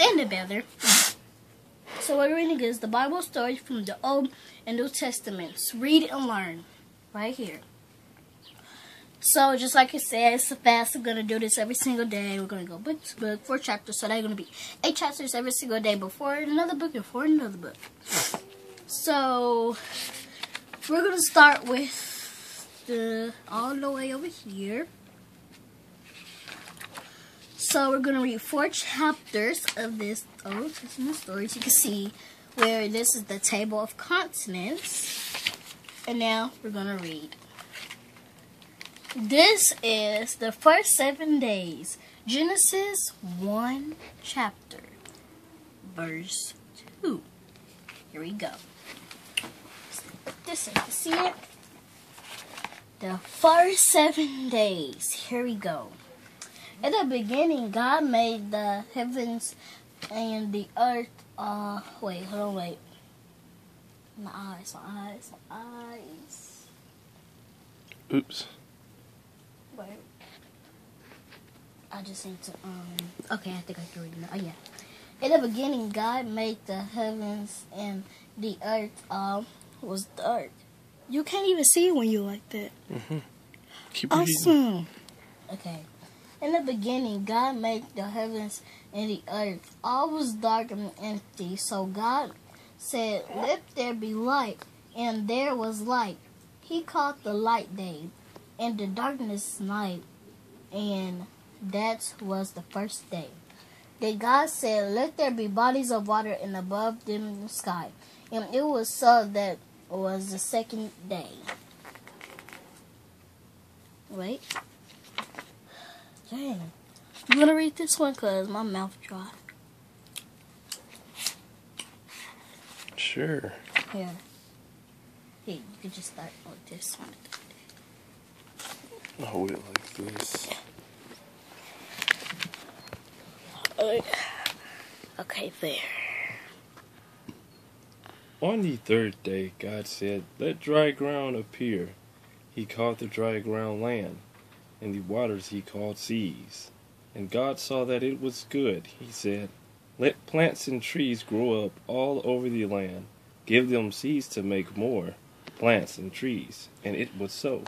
and the better. So we're reading is the Bible stories from the Old and New Testaments. Read and learn. Right here. So just like I said, it's a fast. We're going to do this every single day. We're going to go book to book, 4 chapters. So they're going to be 8 chapters every single day before another book and for another book. So we're going to start with all the way over here. So we're going to read 4 chapters of this Old Testament stories. You can see where this is the table of continents. And now we're going to read. This is the first 7 days. Genesis 1 chapter. Verse 2. Here we go. Put this in to see it. The first 7 days. Here we go. In the beginning, God made the heavens and the earth. Wait, hold on, wait. My eyes. Oops. Wait. I just need to, okay, I think I can read now. Oh, yeah. In the beginning, God made the heavens and the earth, was the earth. You can't even see it when you like that. Mm-hmm. Keep reading. Awesome. Okay. In the beginning, God made the heavens and the earth. All was dark and empty. So God said, "Let there be light." And there was light. He called the light day, and the darkness night. And that was the first day. Then God said, "Let there be bodies of water and above them in the sky." And it was so. That was the second day. Wait. Dang. I'm going to read this one because my mouth dry. Sure. Here. Here, you can just start with this one. I'll hold it like this. Okay, there. On the 3rd day, God said, "Let dry ground appear." He called the dry ground land, and the waters he called seas. And God saw that it was good. He said, "Let plants and trees grow up all over the land. Give them seeds to make more plants and trees." And it was so.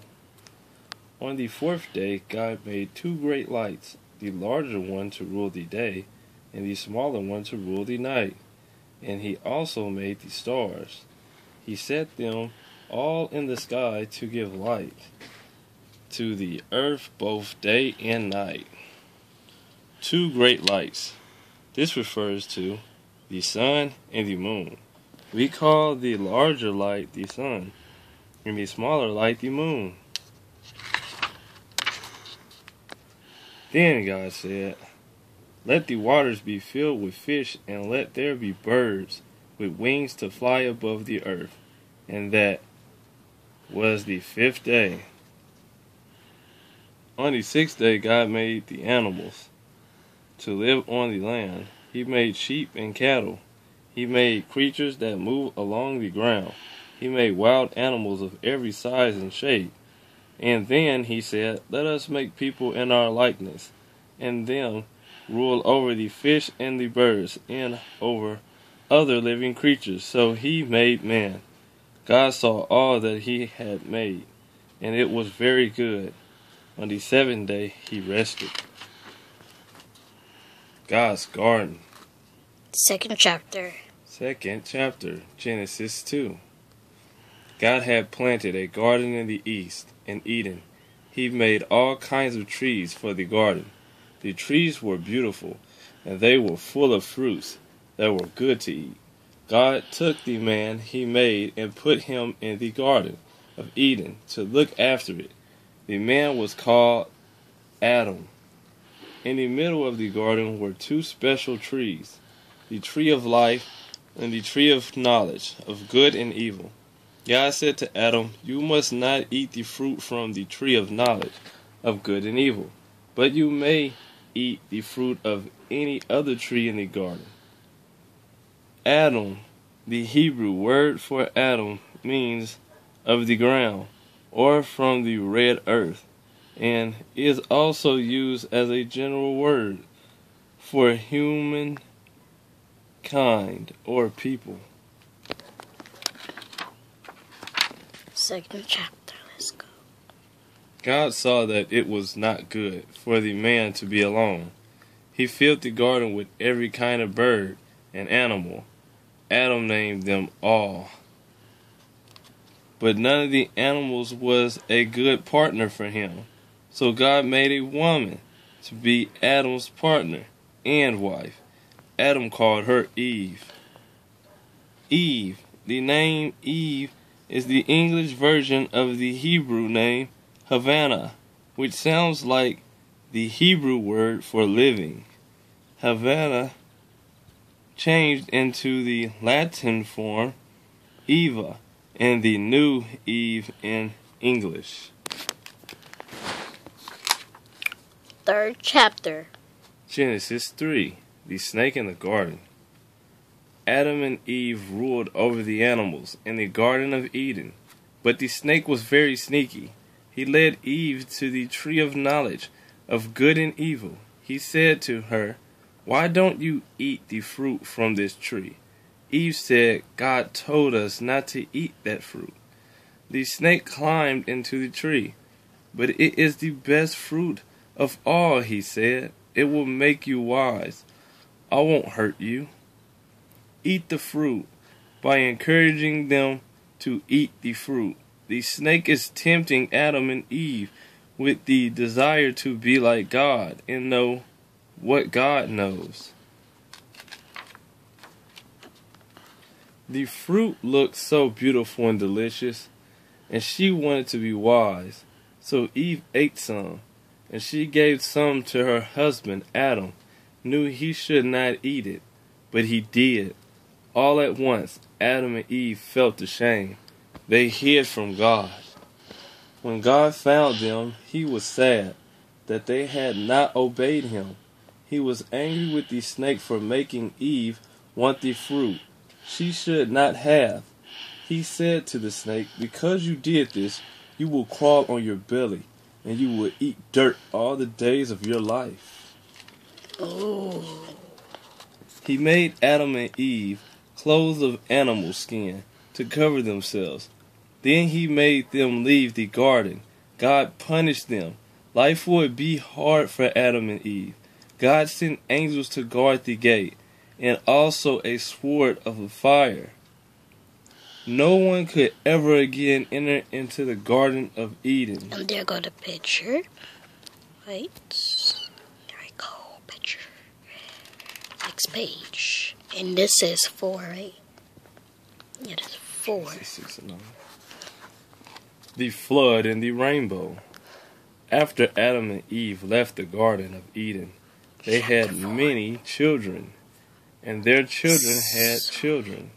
On the 4th day, God made 2 great lights, the larger one to rule the day, and the smaller one to rule the night. And he also made the stars. He set them all in the sky to give light to the earth both day and night. 2 great lights. This refers to the sun and the moon. We call the larger light the sun, and the smaller light the moon. Then God said, "Let the waters be filled with fish, and let there be birds with wings to fly above the earth." And that was the 5th day. On the 6th day, God made the animals to live on the land. He made sheep and cattle. He made creatures that move along the ground. He made wild animals of every size and shape. And then he said, "Let us make people in our likeness, and them rule over the fish and the birds, and over other living creatures." So he made man. God saw all that he had made, and it was very good. On the 7th day he rested. God's garden. 2nd chapter. 2nd chapter, Genesis 2. God had planted a garden in the east, in Eden. He made all kinds of trees for the garden. The trees were beautiful, and they were full of fruits that were good to eat. God took the man he made and put him in the garden of Eden to look after it. The man was called Adam. In the middle of the garden were 2 special trees, the tree of life and the tree of knowledge of good and evil. God said to Adam, "You must not eat the fruit from the tree of knowledge of good and evil, but you may eat the fruit of any other tree in the garden." Adam, the Hebrew word for Adam, means of the ground, or from the red earth, and is also used as a general word for human kind or people. Second chapter, let's go. God saw that it was not good for the man to be alone. He filled the garden with every kind of bird and animal. Adam named them all. But none of the animals was a good partner for him. So God made a woman to be Adam's partner and wife. Adam called her Eve. Eve. The name Eve is the English version of the Hebrew name Havana, which sounds like the Hebrew word for living. Havana changed into the Latin form Eva and the new Eve in English. Third chapter. Genesis 3. The snake in the garden. Adam and Eve ruled over the animals in the Garden of Eden, but the snake was very sneaky. He led Eve to the tree of knowledge of good and evil. He said to her, "Why don't you eat the fruit from this tree?" Eve said, "God told us not to eat that fruit." The snake climbed into the tree. "But it is the best fruit of all," he said. "It will make you wise. I won't hurt you." Eat the fruit. By encouraging them to eat the fruit, the snake is tempting Adam and Eve with the desire to be like God and know what God knows. The fruit looked so beautiful and delicious, and she wanted to be wise. So Eve ate some, and she gave some to her husband Adam. Knew he should not eat it, but he did. All at once, Adam and Eve felt ashamed. They hid from God. When God found them, he was sad that they had not obeyed him. He was angry with the snake for making Eve want the fruit she should not have. He said to the snake, "Because you did this, you will crawl on your belly, and you will eat dirt all the days of your life." Oh. He made Adam and Eve clothes of animal skin to cover themselves. Then he made them leave the garden. God punished them. Life would be hard for Adam and Eve. God sent angels to guard the gate, and also a sword of fire. No one could ever again enter into the Garden of Eden. And there go the picture. Wait. There we go. Picture. Next page. And this is 4, right? Yeah, that's 4. The flood and the rainbow. After Adam and Eve left the Garden of Eden, they had many children, and their children had children.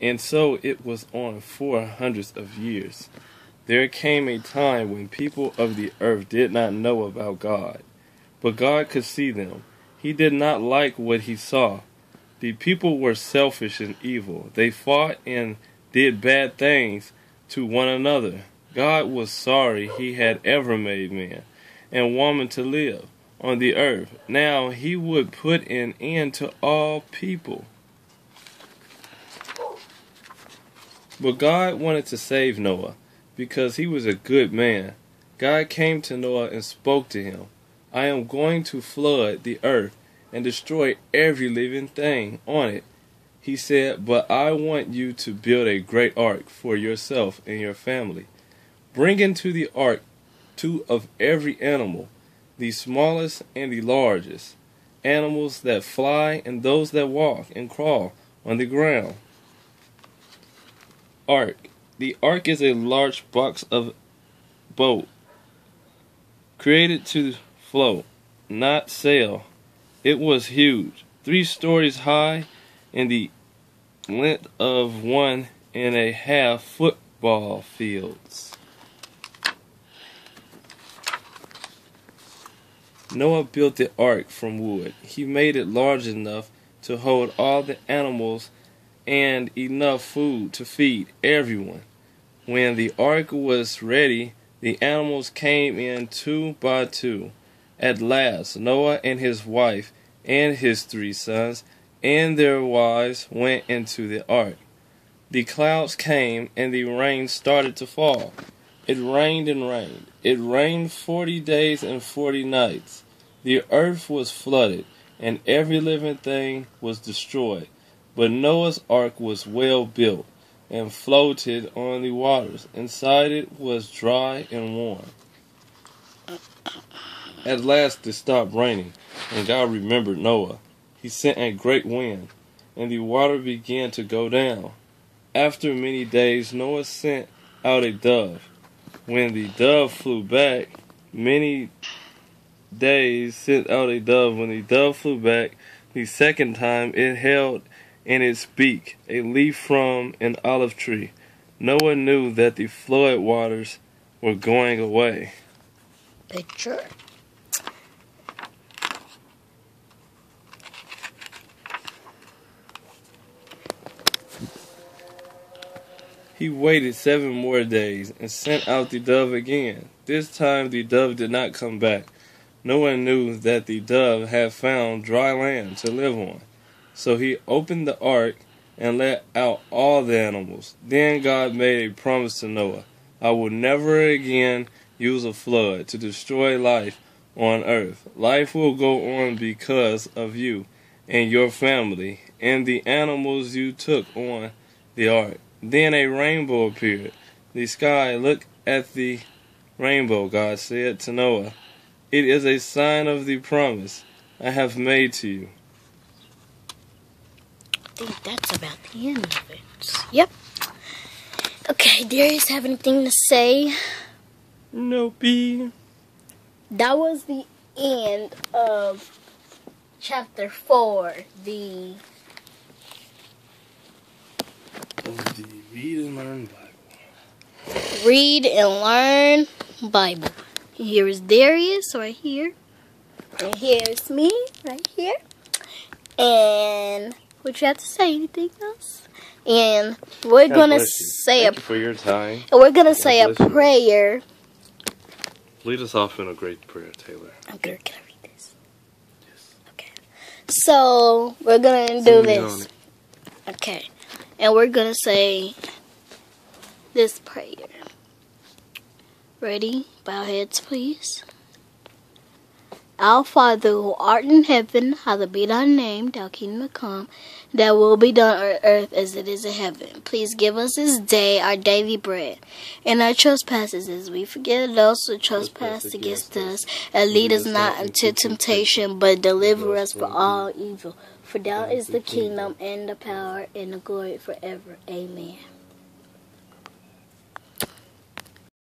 And so it was on for hundreds of years. There came a time when people of the earth did not know about God, but God could see them. He did not like what he saw. The people were selfish and evil. They fought and did bad things to one another. God was sorry he had ever made man and woman to live on the earth. Now he would put an end to all people. But God wanted to save Noah because he was a good man. God came to Noah and spoke to him. "I am going to flood the earth and destroy every living thing on it." He said, "But I want you to build a great ark for yourself and your family. Bring into the ark 2 of every animal, the smallest and the largest, animals that fly and those that walk and crawl on the ground." Ark. The ark is a large box of boat, created to float, not sail. It was huge, 3 stories high, and the length of 1.5 football fields. Noah built the ark from wood. He made it large enough to hold all the animals and enough food to feed everyone. When the ark was ready, the animals came in 2 by 2. At last, Noah and his wife and his 3 sons and their wives went into the ark. The clouds came, and the rain started to fall. It rained and rained. It rained 40 days and 40 nights. The earth was flooded, and every living thing was destroyed. But Noah's ark was well built, and floated on the waters. Inside it was dry and warm. At last it stopped raining, and God remembered Noah. He sent a great wind, and the water began to go down. After many days, Noah sent out a dove. When the dove flew back, the dove flew back the second time, it held in its beak a leaf from an olive tree. Noah knew that the flood waters were going away. Picture. He waited 7 more days and sent out the dove again. This time the dove did not come back. Noah knew that the dove had found dry land to live on. So he opened the ark and let out all the animals. Then God made a promise to Noah. I will never again use a flood to destroy life on earth. Life will go on because of you and your family and the animals you took on the ark. Then a rainbow appeared. The sky, look at the rainbow, God said to Noah. It is a sign of the promise I have made to you. I think that's about the end of it. Yep. Okay, Darius, have anything to say? Nope. That was the end of chapter 4. The Read and Learn Bible. Read and Learn Bible. Here is Darius right here. And here's me right here. And would you have to say anything else? And we're God gonna bless you. say Thank you for your time. and we're gonna say a bless you. prayer. Lead us off in a great prayer, Taylor. Can I read this? Yes. Okay. So we're gonna do this. Okay. And we're gonna say this prayer. Ready? Bow heads, please. Our Father who art in heaven, hallowed be thy name, thy kingdom come, thy will be done on earth as it is in heaven. Please give us this day our daily bread, and our trespasses as we forgive those who trespass against us, and lead us not into temptation, but deliver us from all evil. For thou is the kingdom, and the power, and the glory forever. Amen.